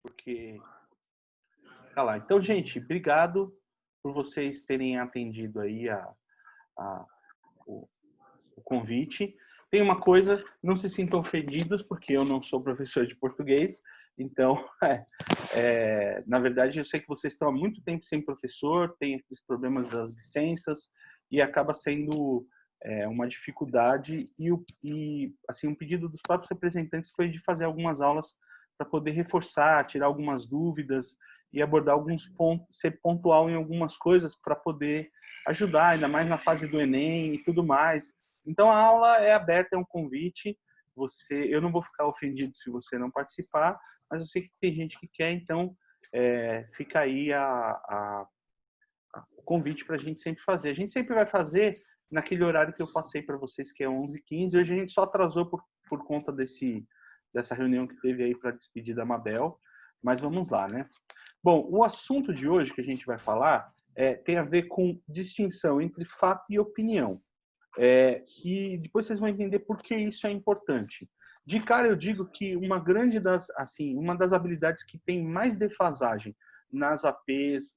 porque tá lá. Então, gente, obrigado por vocês terem atendido aí a- o, o convite. Tem uma coisa, não se sintam ofendidos, porque eu não sou professor de português, então, na verdade, eu sei que vocês estão há muito tempo sem professor, tem aqueles problemas das licenças, e acaba sendo uma dificuldade, e assim, um pedido dos próprios representantes foi de fazer algumas aulas para poder reforçar, tirar algumas dúvidas e abordar alguns pontos, ser pontual em algumas coisas para poder ajudar, ainda mais na fase do Enem e tudo mais. Então, a aula é aberta, é um convite. Eu não vou ficar ofendido se você não participar, mas eu sei que tem gente que quer, então fica aí o convite para a gente sempre fazer. A gente sempre vai fazer naquele horário que eu passei para vocês, que é 11h15. Hoje a gente só atrasou por conta dessa reunião que teve aí para despedir da Mabel, mas vamos lá, né? Bom, o assunto de hoje que a gente vai falar tem a ver com distinção entre fato e opinião. E depois vocês vão entender por que isso é importante. De cara, eu digo que uma das habilidades que tem mais defasagem nas APs,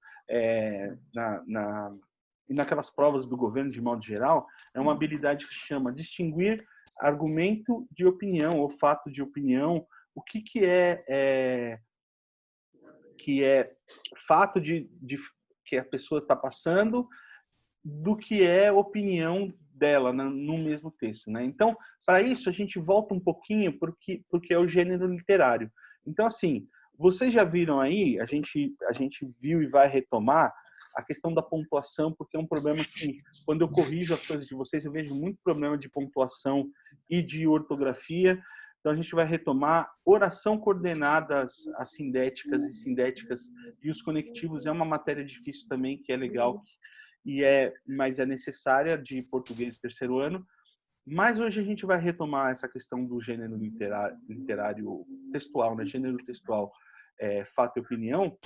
e naquelas provas do governo de modo geral, é uma habilidade que chama distinguir argumento de opinião ou fato de opinião. O que é fato que a pessoa está passando do que é opinião dela no mesmo texto, né? Então, para isso a gente volta um pouquinho porque é o gênero literário. Então, assim, vocês já viram aí, a gente viu e vai retomar a questão da pontuação, porque é um problema que, quando eu corrijo as coisas de vocês, eu vejo muito problema de pontuação e de ortografia. Então, a gente vai retomar oração coordenada, as sindéticas e sindéticas e os conectivos. É uma matéria difícil também, que é legal, mas é necessária, de português do terceiro ano. Mas hoje a gente vai retomar essa questão do gênero literário textual, né? Gênero textual, fato e opinião,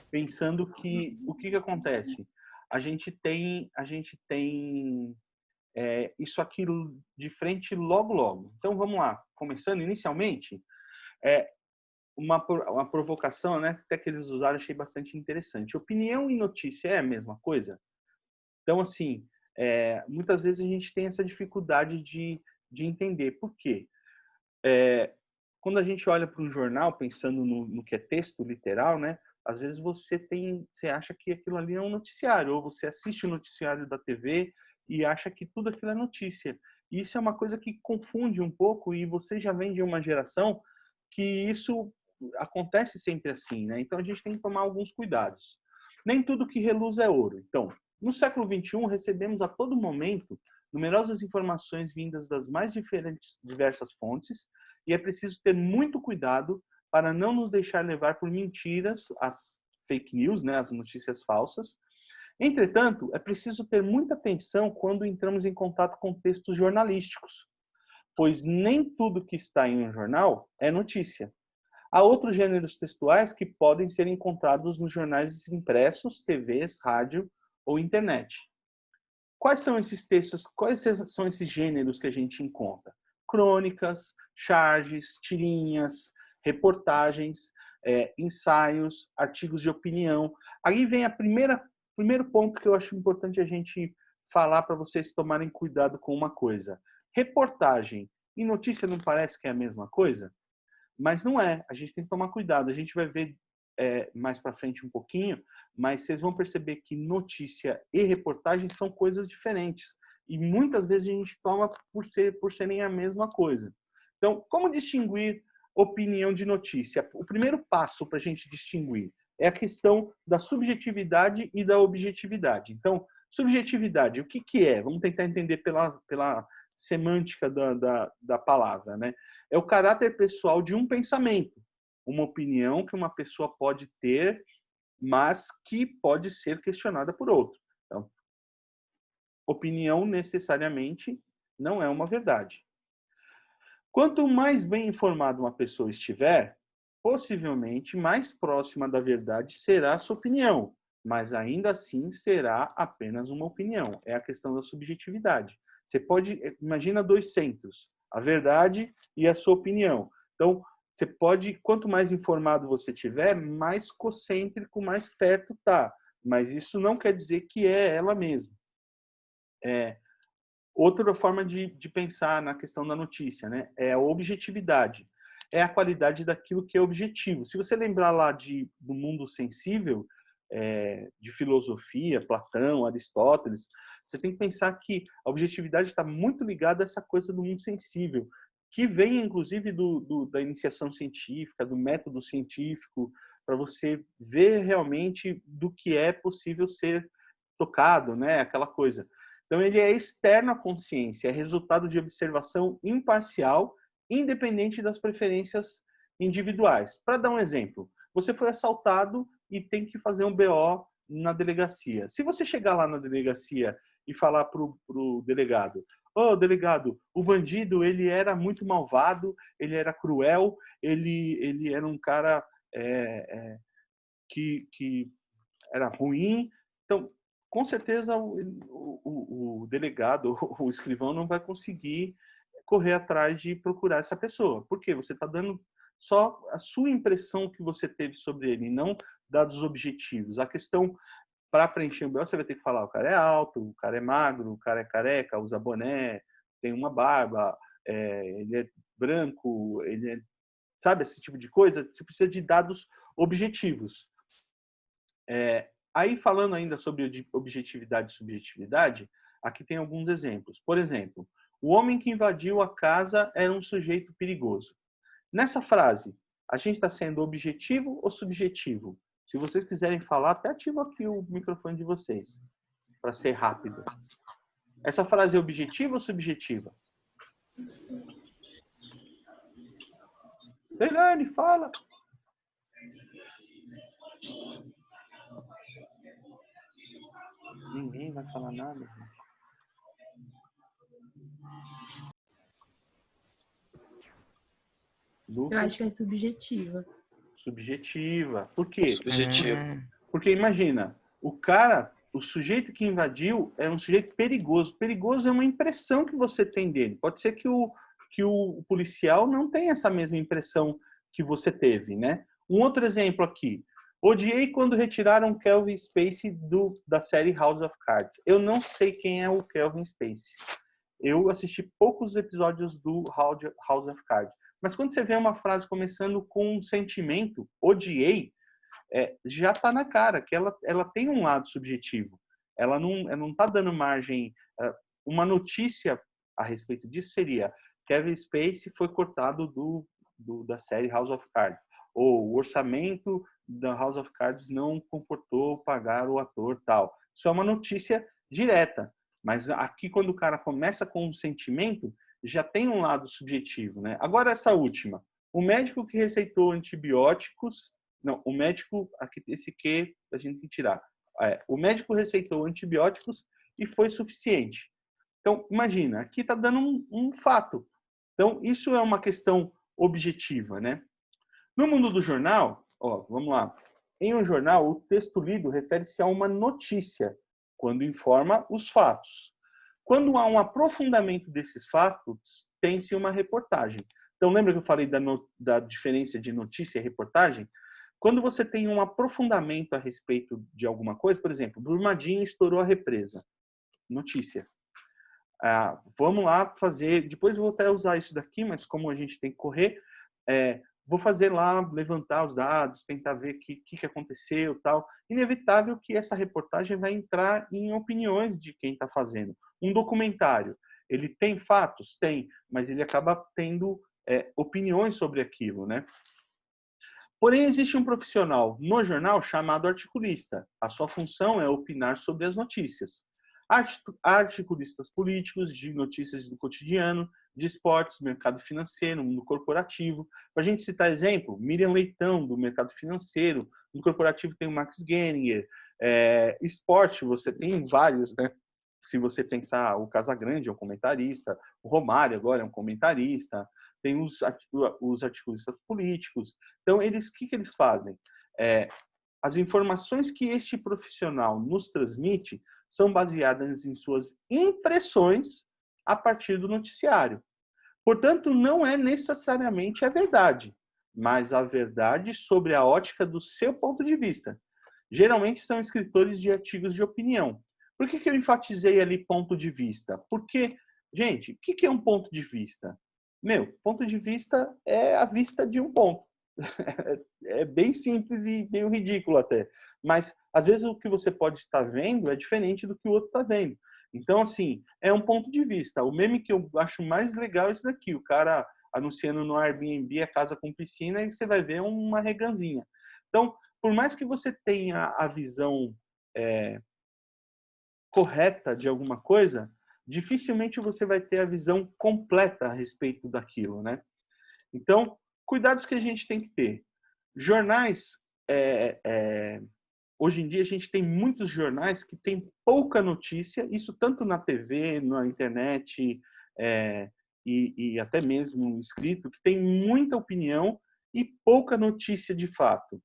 pensando que o que acontece? A gente tem isso aqui de frente logo, logo. Então vamos lá, começando inicialmente, uma provocação, né? Até que eles usaram, achei bastante interessante. Opinião e notícia é a mesma coisa? Então, assim, muitas vezes a gente tem essa dificuldade de entender. Por quê? Quando a gente olha para um jornal, pensando no que é texto literal, né? Às vezes você acha que aquilo ali é um noticiário, ou você assiste o noticiário da TV e acha que tudo aquilo é notícia. E isso é uma coisa que confunde um pouco, e você já vem de uma geração que isso acontece sempre assim, né? Então a gente tem que tomar alguns cuidados. Nem tudo que reluz é ouro. Então, no século XXI, recebemos a todo momento numerosas informações vindas das mais diversas fontes, e é preciso ter muito cuidado para não nos deixar levar por mentiras, as fake news, né, as notícias falsas. Entretanto, é preciso ter muita atenção quando entramos em contato com textos jornalísticos, pois nem tudo que está em um jornal é notícia. Há outros gêneros textuais que podem ser encontrados nos jornais impressos, TVs, rádio ou internet. Quais são esses textos, quais são esses gêneros que a gente encontra? Crônicas, charges, tirinhas, reportagens, ensaios, artigos de opinião. Aí vem primeiro ponto que eu acho importante a gente falar, para vocês tomarem cuidado com uma coisa. Reportagem e notícia não parece que é a mesma coisa? Mas não é. A gente tem que tomar cuidado. A gente vai ver mais para frente um pouquinho, mas vocês vão perceber que notícia e reportagem são coisas diferentes. E muitas vezes a gente toma por serem a mesma coisa. Então, como distinguir opinião de notícia? O primeiro passo para a gente distinguir é a questão da subjetividade e da objetividade. Então, subjetividade, o que é? Vamos tentar entender pela semântica da palavra, né? É o caráter pessoal de um pensamento, uma opinião que uma pessoa pode ter, mas que pode ser questionada por outro. Então, opinião necessariamente não é uma verdade. Quanto mais bem informada uma pessoa estiver, possivelmente mais próxima da verdade será a sua opinião, mas ainda assim será apenas uma opinião. É a questão da subjetividade. Você imagina dois centros, a verdade e a sua opinião. Então, Você pode, quanto mais informado você tiver, mais concêntrico, mais perto tá. Mas isso não quer dizer que é ela mesma. Outra forma de pensar na questão da notícia, né? É a objetividade. É a qualidade daquilo que é objetivo. Se você lembrar lá do mundo sensível, de filosofia, Platão, Aristóteles, você tem que pensar que a objetividade está muito ligada a essa coisa do mundo sensível, que vem, inclusive, da iniciação científica, do método científico, para você ver realmente do que é possível ser tocado, né? Aquela coisa. Então, ele é externo à consciência, é resultado de observação imparcial, independente das preferências individuais. Para dar um exemplo, você foi assaltado e tem que fazer um BO na delegacia. Se você chegar lá na delegacia e falar para o delegado, ô, delegado, o bandido ele era muito malvado, ele era cruel, ele era um cara que era ruim. Então, com certeza, o delegado, o escrivão, não vai conseguir correr atrás de procurar essa pessoa. Por quê? Você está dando só a sua impressão que você teve sobre ele, não dados objetivos. A questão, para preencher o BO, você vai ter que falar: o cara é alto, o cara é magro, o cara é careca, usa boné, tem uma barba, ele é branco, ele é... Sabe, esse tipo de coisa? Você precisa de dados objetivos. Aí, falando ainda sobre objetividade e subjetividade, aqui tem alguns exemplos. Por exemplo, o homem que invadiu a casa era um sujeito perigoso. Nessa frase, a gente está sendo objetivo ou subjetivo? Se vocês quiserem falar, até ativo aqui o microfone de vocês, para ser rápido. Essa frase é objetiva ou subjetiva? Leilane, fala! Ninguém vai falar nada. Eu acho que é subjetiva. Subjetiva. Por quê? Subjetiva. Porque imagina, o sujeito que invadiu é um sujeito perigoso. Perigoso é uma impressão que você tem dele. Pode ser que o policial não tenha essa mesma impressão que você teve, né? Um outro exemplo aqui. Odiei quando retiraram Kevin Spacey da série House of Cards. Eu não sei quem é o Kevin Spacey. Eu assisti poucos episódios do House of Cards. Mas quando você vê uma frase começando com um sentimento, odiei, já está na cara que ela tem um lado subjetivo. Ela não está dando margem. Uma notícia a respeito disso seria: Kevin Spacey foi cortado da série House of Cards. Ou o orçamento da House of Cards não comportou pagar o ator tal. Isso é uma notícia direta. Mas aqui, quando o cara começa com um sentimento, já tem um lado subjetivo, né? Agora, essa última. O médico que receitou antibióticos... Não, o médico... Aqui, esse que a gente tem que tirar. O médico receitou antibióticos e foi suficiente. Então, imagina, aqui está dando um fato. Então, isso é uma questão objetiva, né? No mundo do jornal, vamos lá. Em um jornal, o texto lido refere-se a uma notícia, quando informa os fatos. Quando há um aprofundamento desses fatos, tem-se uma reportagem. Então, lembra que eu falei da diferença de notícia e reportagem? Quando você tem um aprofundamento a respeito de alguma coisa, por exemplo, Brumadinho estourou a represa. Notícia. Vamos lá fazer... Depois eu vou até usar isso daqui, mas como a gente tem que correr, vou fazer lá, levantar os dados, tentar ver o que aconteceu e tal. Inevitável que essa reportagem vai entrar em opiniões de quem está fazendo. Um documentário, ele tem fatos? Tem, mas ele acaba tendo opiniões sobre aquilo, né? Porém, existe um profissional no jornal chamado articulista. A sua função é opinar sobre as notícias. Articulistas políticos, de notícias do cotidiano, de esportes, mercado financeiro, mundo corporativo. Para a gente citar exemplo, Miriam Leitão, do mercado financeiro. No corporativo tem o Max Geringer. Esporte, você tem vários, né? Se você pensar, o Casagrande é um comentarista, o Romário agora é um comentarista, tem os articulistas políticos. Então, o que eles fazem? As informações que este profissional nos transmite são baseadas em suas impressões a partir do noticiário. Portanto, não é necessariamente a verdade. mas a verdade sobre a ótica do seu ponto de vista. Geralmente são escritores de artigos de opinião. Por que eu enfatizei ali ponto de vista? Porque, gente, o que é um ponto de vista? Ponto de vista é a vista de um ponto. É bem simples e meio ridículo até. Mas, às vezes, o que você pode estar vendo é diferente do que o outro está vendo. Então, assim, é um ponto de vista. O meme que eu acho mais legal é esse daqui. O cara anunciando no Airbnb a casa com piscina e você vai ver uma reganzinha. Então, por mais que você tenha a visão correta de alguma coisa, dificilmente você vai ter a visão completa a respeito daquilo, né? Então, cuidados que a gente tem que ter. Jornais, hoje em dia a gente tem muitos jornais que têm pouca notícia, isso tanto na TV, na internet e até mesmo escrito, que tem muita opinião e pouca notícia de fato.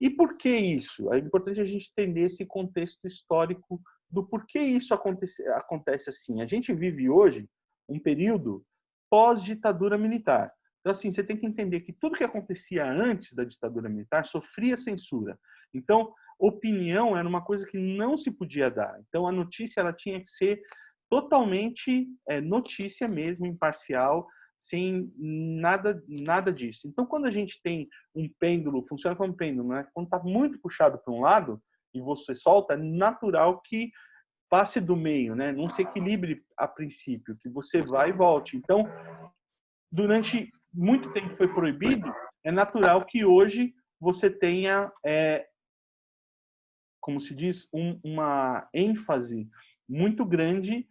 E por que isso? É importante a gente entender esse contexto histórico do porquê isso acontece assim. A gente vive hoje um período pós-ditadura militar. Então, assim, você tem que entender que tudo que acontecia antes da ditadura militar sofria censura. Então, opinião era uma coisa que não se podia dar. Então, a notícia ela tinha que ser totalmente notícia mesmo, imparcial, sem nada disso. Então, quando a gente tem um pêndulo, funciona como um pêndulo, né? Quando está muito puxado para um lado e você solta, é natural que passe do meio, né? Não se equilibre a princípio, que você vai e volte. Então, durante muito tempo foi proibido, é natural que hoje você tenha, como se diz, uma ênfase muito grande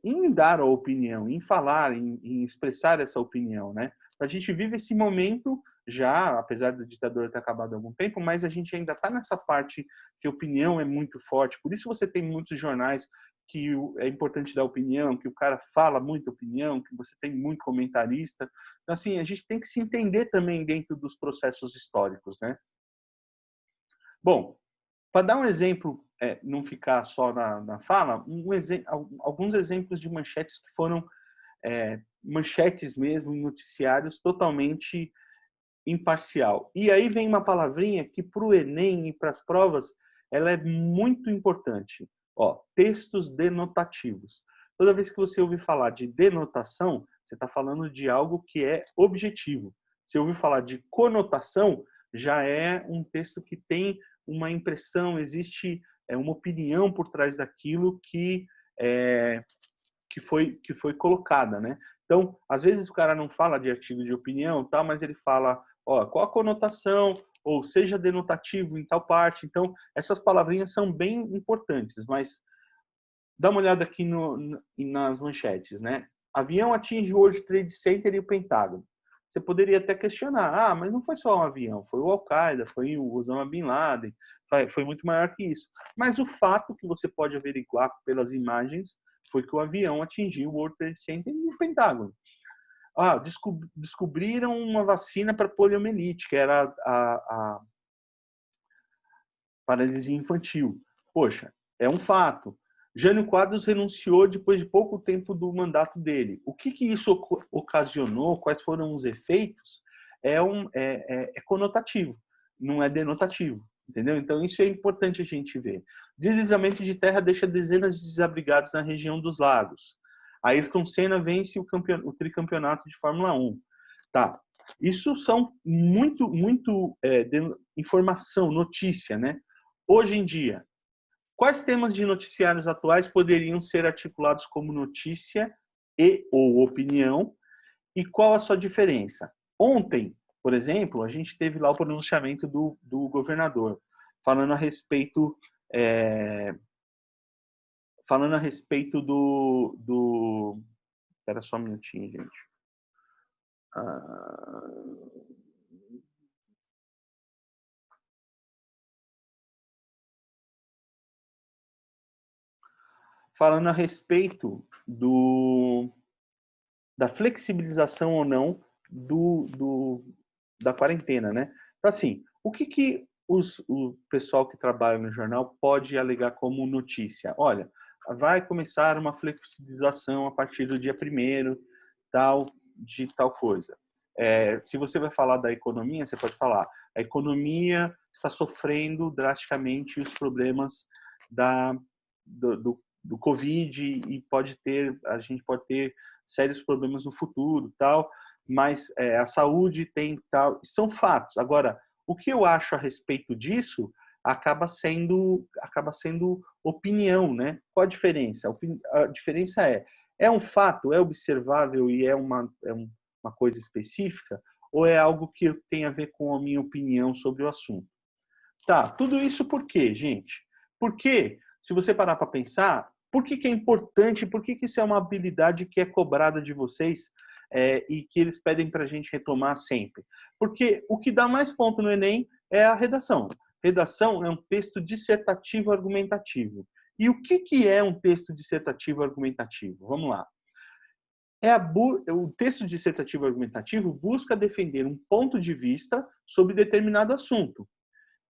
em dar a opinião, em falar, em expressar essa opinião, né? A gente vive esse momento já, apesar da ditadura ter acabado há algum tempo, mas a gente ainda está nessa parte que a opinião é muito forte. Por isso você tem muitos jornais que é importante dar opinião, que o cara fala muita opinião, que você tem muito comentarista. Então, assim, a gente tem que se entender também dentro dos processos históricos, né? Bom, para dar um exemplo, não ficar só na fala, alguns exemplos de manchetes que foram manchetes mesmo em noticiários totalmente imparcial. E aí vem uma palavrinha que para o Enem e para as provas ela é muito importante. Ó, textos denotativos. Toda vez que você ouvir falar de denotação, você está falando de algo que é objetivo. Se ouvir falar de conotação, já é um texto que tem uma impressão, existe uma opinião por trás daquilo que foi colocada, né? Então, às vezes o cara não fala de artigo de opinião, tal, mas ele fala, ó, qual a conotação, ou seja denotativo em tal parte. Então, essas palavrinhas são bem importantes, mas dá uma olhada aqui nas manchetes, né? Avião atinge hoje o Trade Center e o Pentágono. Você poderia até questionar, mas não foi só um avião, foi o Al-Qaeda, foi o Osama Bin Laden, foi muito maior que isso. Mas o fato que você pode averiguar pelas imagens foi que o avião atingiu o World Trade Center e o Pentágono. Descobriram uma vacina para poliomielite, que era a paralisia infantil. Poxa, é um fato. Jânio Quadros renunciou depois de pouco tempo do mandato dele. O que isso ocasionou, quais foram os efeitos, é conotativo, não é denotativo. Entendeu? Então, isso é importante a gente ver. Deslizamento de terra deixa dezenas de desabrigados na região dos lagos. Ayrton Senna vence o tricampeonato de Fórmula 1. Tá. Isso são muito informação, notícia, né? Hoje em dia, quais temas de noticiários atuais poderiam ser articulados como notícia e ou opinião? E qual a sua diferença? Ontem, por exemplo, a gente teve lá o pronunciamento do governador falando a respeito do espera só um minutinho, gente. Falando a respeito da flexibilização ou não da quarentena, né? Então, assim, o que o pessoal que trabalha no jornal pode alegar como notícia? Olha, vai começar uma flexibilização a partir do dia 1º, de tal coisa. Se você vai falar da economia, você pode falar: a economia está sofrendo drasticamente os problemas do Covid e a gente pode ter sérios problemas no futuro, tal, mas a saúde tem tal, são fatos. Agora, o que eu acho a respeito disso acaba sendo opinião, né? Qual a diferença? A diferença é um fato, é observável e é uma coisa específica, ou é algo que tem a ver com a minha opinião sobre o assunto? Tá, tudo isso por quê, gente? Porque, se você parar para pensar, por que é importante, por que isso é uma habilidade que é cobrada de vocês e que eles pedem para a gente retomar sempre? Porque o que dá mais ponto no Enem é a redação. Redação é um texto dissertativo argumentativo. E o que é um texto dissertativo argumentativo? Vamos lá. O texto dissertativo argumentativo busca defender um ponto de vista sobre determinado assunto.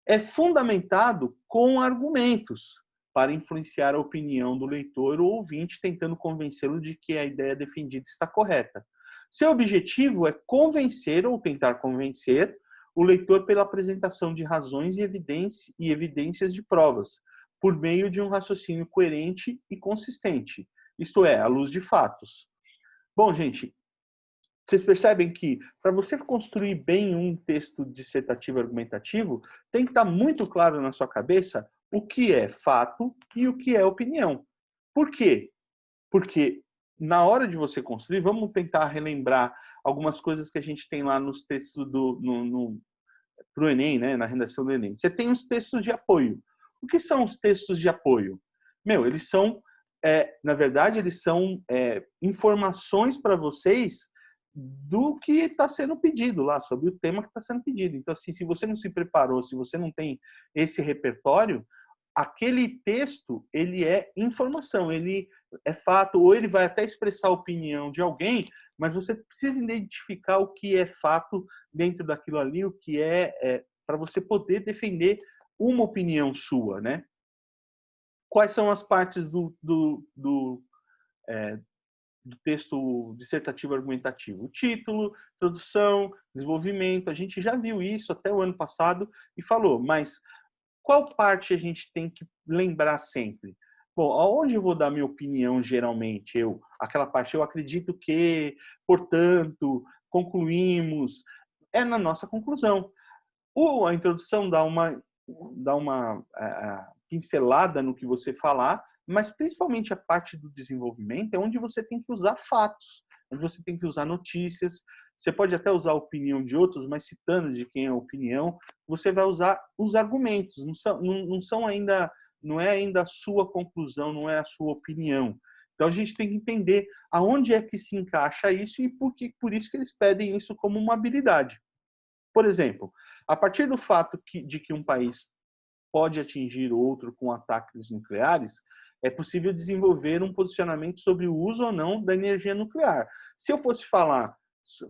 É fundamentado com argumentos para influenciar a opinião do leitor ou ouvinte, tentando convencê-lo de que a ideia defendida está correta. Seu objetivo é convencer ou tentar convencer o leitor pela apresentação de razões e evidências de provas, por meio de um raciocínio coerente e consistente, isto é, à luz de fatos. Bom, gente, vocês percebem que, para você construir bem um texto dissertativo argumentativo, tem que estar muito claro na sua cabeça o que é fato e o que é opinião. Por quê? Porque na hora de você construir, vamos tentar relembrar algumas coisas que a gente tem lá nos textos para o Enem, né, na redação do Enem. Você tem os textos de apoio. O que são os textos de apoio? Eles são, na verdade, eles são informações para vocês do que está sendo pedido lá, sobre o tema que está sendo pedido. Então, assim, se você não se preparou, se você não tem esse repertório, aquele texto, ele é informação, ele é fato, ou ele vai até expressar a opinião de alguém, mas você precisa identificar o que é fato dentro daquilo ali, o que para você poder defender uma opinião sua, né? Quais são as partes do texto dissertativo argumentativo? O título, introdução, desenvolvimento. A gente já viu isso até o ano passado e falou, mas qual parte a gente tem que lembrar sempre? Bom, aonde eu vou dar minha opinião geralmente? Aquela parte, eu acredito que, portanto, concluímos, é na nossa conclusão. A introdução dá uma pincelada no que você falar, mas principalmente a parte do desenvolvimento é onde você tem que usar fatos, onde você tem que usar notícias. Você pode até usar a opinião de outros, mas citando de quem é a opinião, você vai usar os argumentos. Não é ainda a sua conclusão, não é a sua opinião. Então a gente tem que entender aonde é que se encaixa isso e por isso que eles pedem isso como uma habilidade. Por exemplo, a partir do fato de que um país pode atingir outro com ataques nucleares, é possível desenvolver um posicionamento sobre o uso ou não da energia nuclear. Se eu fosse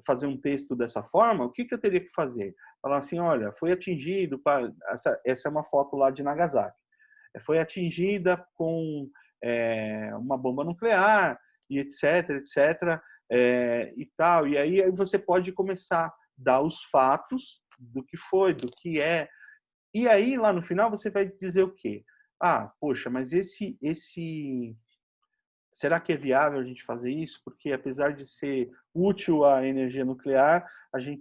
fazer um texto dessa forma, o que eu teria que fazer? Falar assim, olha, foi atingido, essa é uma foto lá de Nagasaki, foi atingida com uma bomba nuclear, e etc, e tal. E aí você pode começar a dar os fatos do que foi, do que é. E aí, lá no final, você vai dizer o quê? Ah, poxa, mas será que é viável a gente fazer isso? Porque apesar de ser útil a energia nuclear,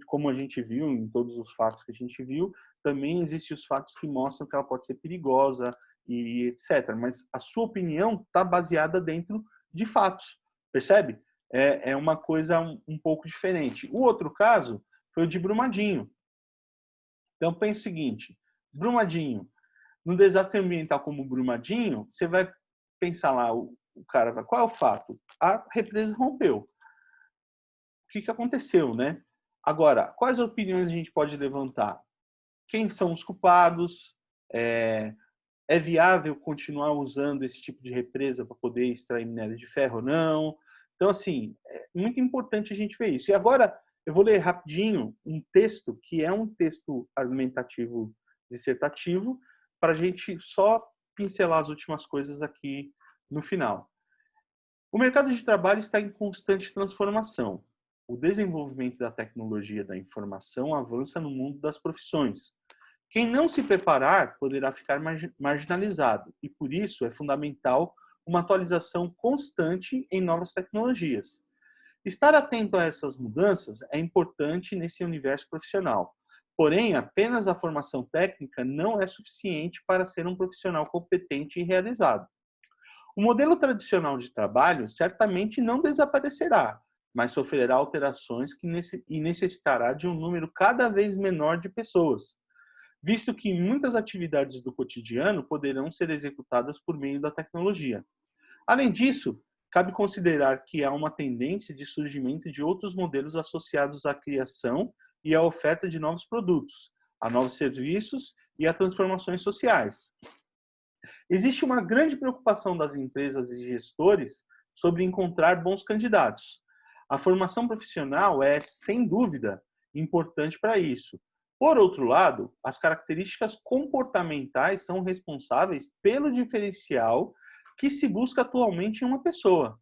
como a gente viu em todos os fatos que a gente viu, também existem os fatos que mostram que ela pode ser perigosa e etc. Mas a sua opinião está baseada dentro de fatos, percebe? É uma coisa um pouco diferente. O outro caso foi o de Brumadinho. Então, pense o seguinte, Brumadinho, no desastre ambiental como Brumadinho, você vai pensar lá, o cara vai, qual é o fato? A represa rompeu. O que aconteceu, né? Agora, quais opiniões a gente pode levantar? Quem são os culpados? É viável continuar usando esse tipo de represa para poder extrair minério de ferro ou não? Então, assim, é muito importante a gente ver isso. E agora, eu vou ler rapidinho um texto que é um texto argumentativo dissertativo, para a gente só pincelar as últimas coisas aqui no final. O mercado de trabalho está em constante transformação. o desenvolvimento da tecnologia da informação avança no mundo das profissões. Quem não se preparar poderá ficar marginalizado e, por isso, é fundamental uma atualização constante em novas tecnologias. Estar atento a essas mudanças é importante nesse universo profissional. Porém, apenas a formação técnica não é suficiente para ser um profissional competente e realizado. O modelo tradicional de trabalho certamente não desaparecerá, mas sofrerá alterações e necessitará de um número cada vez menor de pessoas, visto que muitas atividades do cotidiano poderão ser executadas por meio da tecnologia. Além disso, cabe considerar que há uma tendência de surgimento de outros modelos associados à criação e à oferta de novos produtos, a novos serviços e a transformações sociais. Existe uma grande preocupação das empresas e gestores sobre encontrar bons candidatos. A formação profissional é, sem dúvida, importante para isso. Por outro lado, as características comportamentais são responsáveis pelo diferencial que se busca atualmente em uma pessoa,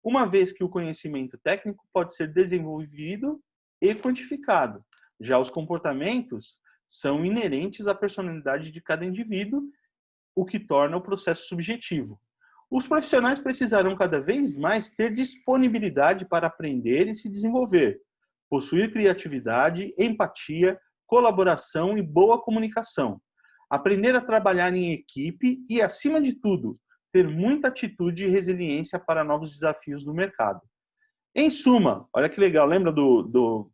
uma vez que o conhecimento técnico pode ser desenvolvido e quantificado. Já os comportamentos são inerentes à personalidade de cada indivíduo, o que torna o processo subjetivo. Os profissionais precisarão cada vez mais ter disponibilidade para aprender e se desenvolver, possuir criatividade, empatia, colaboração e boa comunicação, aprender a trabalhar em equipe e, acima de tudo, ter muita atitude e resiliência para novos desafios do mercado. Em suma, olha que legal, lembra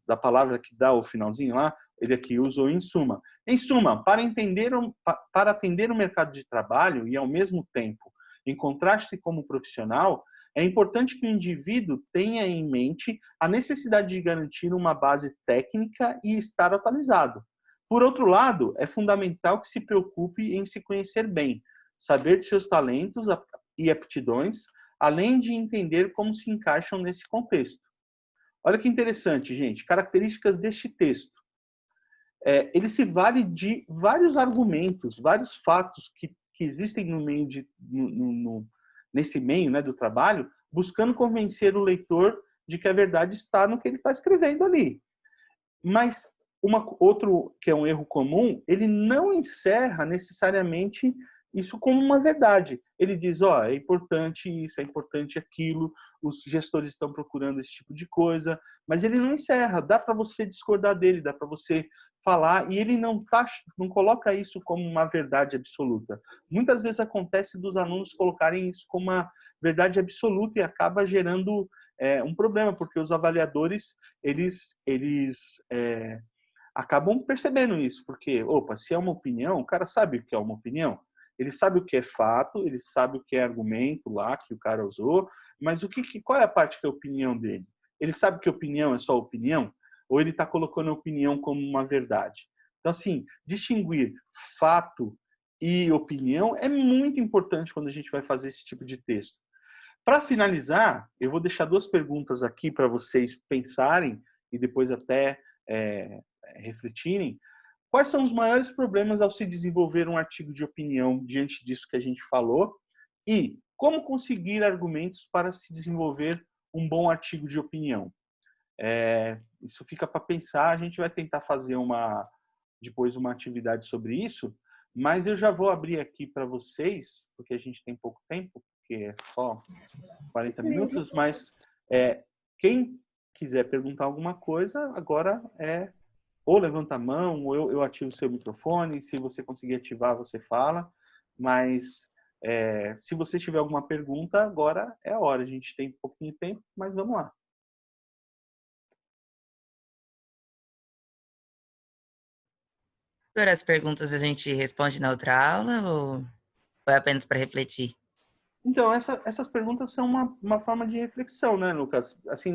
da palavra que dá o finalzinho lá? Ele aqui usou em suma. Em suma, para atender o mercado de trabalho e, ao mesmo tempo, encontrar-se como profissional, é importante que o indivíduo tenha em mente a necessidade de garantir uma base técnica e estar atualizado. Por outro lado, é fundamental que se preocupe em se conhecer bem, saber de seus talentos e aptidões, além de entender como se encaixam nesse contexto. Olha que interessante, gente. Características deste texto. Ele se vale de vários argumentos, vários fatos que existem no meio nesse meio, né, do trabalho, buscando convencer o leitor de que a verdade está no que ele está escrevendo ali. Mas outro que é um erro comum, ele não encerra necessariamente isso como uma verdade. Ele diz, é importante isso, é importante aquilo, os gestores estão procurando esse tipo de coisa, mas ele não encerra. Dá para você discordar dele, dá para você falar, e ele não coloca isso como uma verdade absoluta. Muitas vezes acontece dos alunos colocarem isso como uma verdade absoluta e acaba gerando um problema, porque os avaliadores, eles acabam percebendo isso, porque, se é uma opinião, o cara sabe o que é uma opinião, ele sabe o que é fato, ele sabe o que é argumento lá que o cara usou, mas qual é a parte que é a opinião dele? Ele sabe que opinião é só opinião? Ou ele está colocando a opinião como uma verdade? Então, assim, distinguir fato e opinião é muito importante quando a gente vai fazer esse tipo de texto. Para finalizar, eu vou deixar 2 perguntas aqui para vocês pensarem e depois até refletirem. Quais são os maiores problemas ao se desenvolver um artigo de opinião diante disso que a gente falou? E como conseguir argumentos para se desenvolver um bom artigo de opinião? Isso fica para pensar. A gente vai tentar fazer depois uma atividade sobre isso, mas eu já vou abrir aqui para vocês, porque a gente tem pouco tempo, porque é só 40 minutos, mas quem quiser perguntar alguma coisa, agora ou levanta a mão, ou eu ativo o seu microfone. Se você conseguir ativar, você fala. Mas se você tiver alguma pergunta, agora é a hora. A gente tem pouquinho de tempo, mas vamos lá. As perguntas a gente responde na outra aula ou é apenas para refletir? Então, essas perguntas são uma forma de reflexão, né, Lucas? Assim,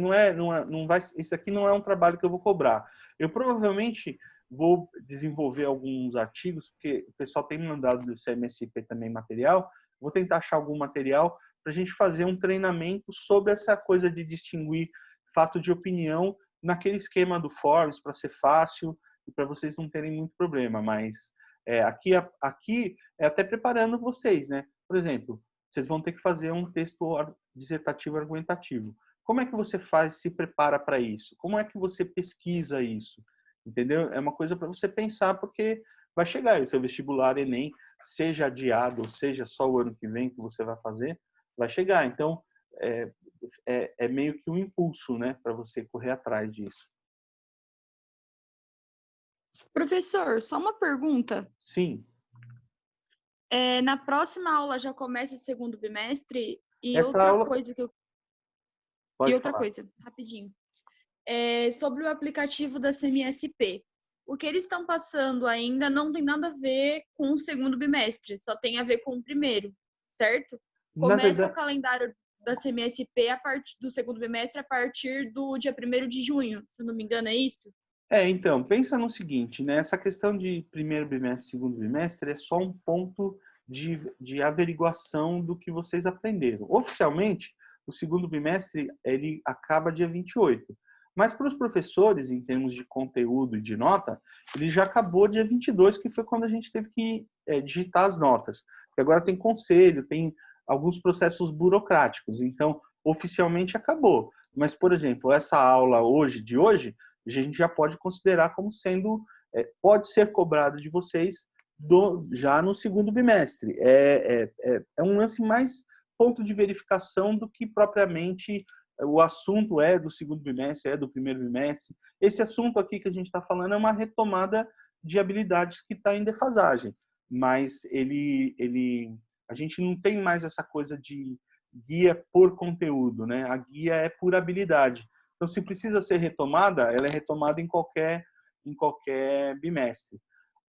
isso aqui não é um trabalho que eu vou cobrar. Eu provavelmente vou desenvolver alguns artigos, porque o pessoal tem me mandado do CMSP também material. Vou tentar achar algum material para a gente fazer um treinamento sobre essa coisa de distinguir fato de opinião naquele esquema do Forbes, para ser fácil e para vocês não terem muito problema. Mas aqui é até preparando vocês, né? Por exemplo, vocês vão ter que fazer um texto dissertativo argumentativo. como é que você se prepara para isso? Como é que você pesquisa isso? Entendeu? É uma coisa para você pensar, porque vai chegar aí o seu vestibular, Enem, seja adiado, ou seja só o ano que vem que você vai fazer, vai chegar. Então, é meio que um impulso, né, para você correr atrás disso. Professor, só uma pergunta. Sim. Na próxima aula já começa o segundo bimestre? E Essa outra aula... coisa Pode falar. rapidinho. Sobre o aplicativo da CMSP. O que eles estão passando ainda não tem nada a ver com o segundo bimestre, só tem a ver com o primeiro, certo? Começa o calendário da CMSP a partir do segundo bimestre a partir do dia 1º de junho, se eu não me engano, é isso? Então, pensa no seguinte, né? Essa questão de primeiro bimestre, segundo bimestre é só um ponto de averiguação do que vocês aprenderam. Oficialmente, o segundo bimestre ele acaba dia 28. Mas para os professores, em termos de conteúdo e de nota, ele já acabou dia 22, que foi quando a gente teve que digitar as notas. Porque agora tem conselho, tem alguns processos burocráticos. Então, oficialmente acabou. Mas, por exemplo, essa aula de hoje, a gente já pode considerar como sendo, pode ser cobrado de vocês já no segundo bimestre. É um lance mais ponto de verificação do que propriamente o assunto do segundo bimestre, do primeiro bimestre. Esse assunto aqui que a gente está falando é uma retomada de habilidades que está em defasagem, mas a gente não tem mais essa coisa de guia por conteúdo, né? A guia é por habilidade. Então, se precisa ser retomada, ela é retomada em qualquer bimestre.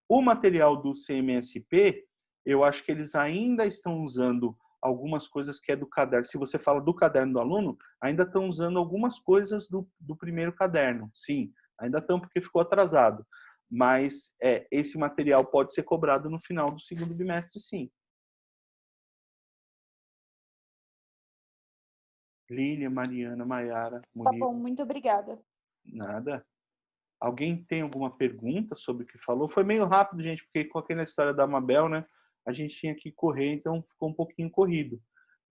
O material do CMSP, eu acho que eles ainda estão usando algumas coisas que é do caderno. Se você fala do caderno do aluno, ainda estão usando algumas coisas do primeiro caderno. Sim, ainda estão, porque ficou atrasado. Mas esse material pode ser cobrado no final do segundo bimestre, sim. Lília, Mariana, Maiara, Murilo. Tá bom, muito obrigada. Nada. Alguém tem alguma pergunta sobre o que falou? Foi meio rápido, gente, porque com aquela história da Mabel, né? A gente tinha que correr, então ficou um pouquinho corrido.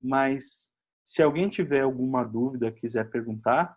Mas se alguém tiver alguma dúvida, quiser perguntar,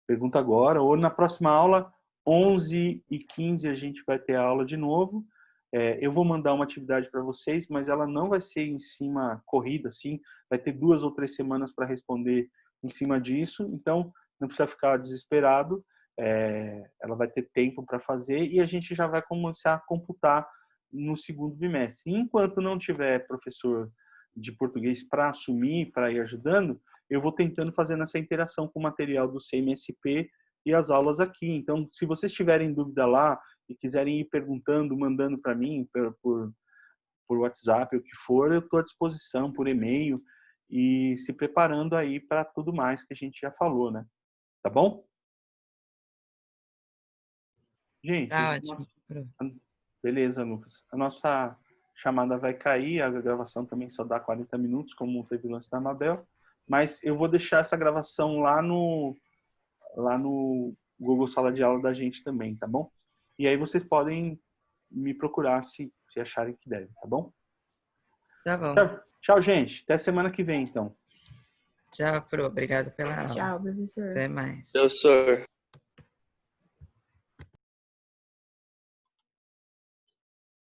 pergunta agora. Ou na próxima aula, 11h15, a gente vai ter a aula de novo. Eu vou mandar uma atividade para vocês, mas ela não vai ser em cima corrida, assim. Vai ter 2 ou 3 semanas para responder em cima disso. Então, não precisa ficar desesperado. Ela vai ter tempo para fazer e a gente já vai começar a computar no segundo bimestre. Enquanto não tiver professor de português para assumir, para ir ajudando, eu vou tentando fazer essa interação com o material do CMSP e as aulas aqui. Então, se vocês tiverem dúvida lá e quiserem ir perguntando, mandando para mim por WhatsApp, o que for, eu estou à disposição por e-mail e se preparando aí para tudo mais que a gente já falou, né? Tá bom? Gente, Tá ótimo. Beleza, Lucas. A nossa chamada vai cair, a gravação também só dá 40 minutos, como teve o lance da Mabel, mas eu vou deixar essa gravação lá no Google Sala de Aula da gente também, tá bom? E aí vocês podem me procurar se acharem que deve, tá bom? Tá bom. Tchau, gente. Até semana que vem, então. Tchau, Pro. Obrigado pela aula. Tchau, professor. Até mais. Professor.